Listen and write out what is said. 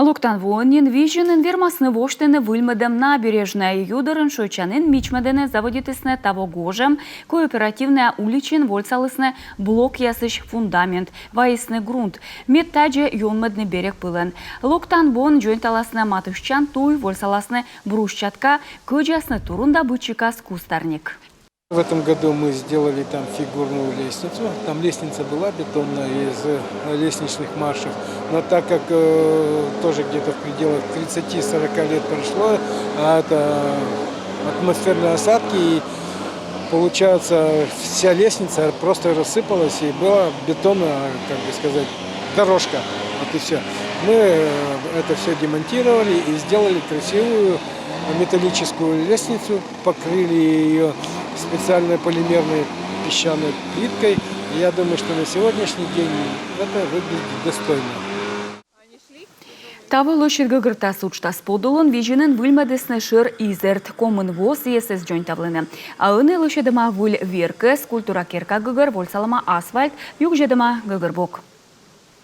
Луктан вооннин виженен вермасны воштене выльмедем набережная юдерын шойчанын мичмедене заводитесне тавогожем кооперативная уличин вольцалысне блок ясыш фундамент, ваисны грунт, меттадже йонмедный берег пылен. Луктан бон жойнталасны матышчан туй вольцаласны брусчатка, көджасны турунда бычика скустарник. В этом году мы сделали там фигурную лестницу. Там лестница была бетонная из лестничных маршев. Но так как тоже где-то в пределах 30-40 лет прошло, это атмосферные осадки, и получается вся лестница просто рассыпалась и была бетонная, как бы сказать, дорожка. Вот и все. Мы это все демонтировали и сделали красивую металлическую лестницу, покрыли ее специальной полимерной песчаной плиткой. Я думаю, что на сегодняшний день это выглядит достойно. Тавы лошадь гагырта сучта сподолон виженен выльмедесны шир изерт комын воз есес жойнтавлыны. А ыны лошадыма выль верке скульптура керка гагыр вольсалама асфальт юг жедыма гагырбок.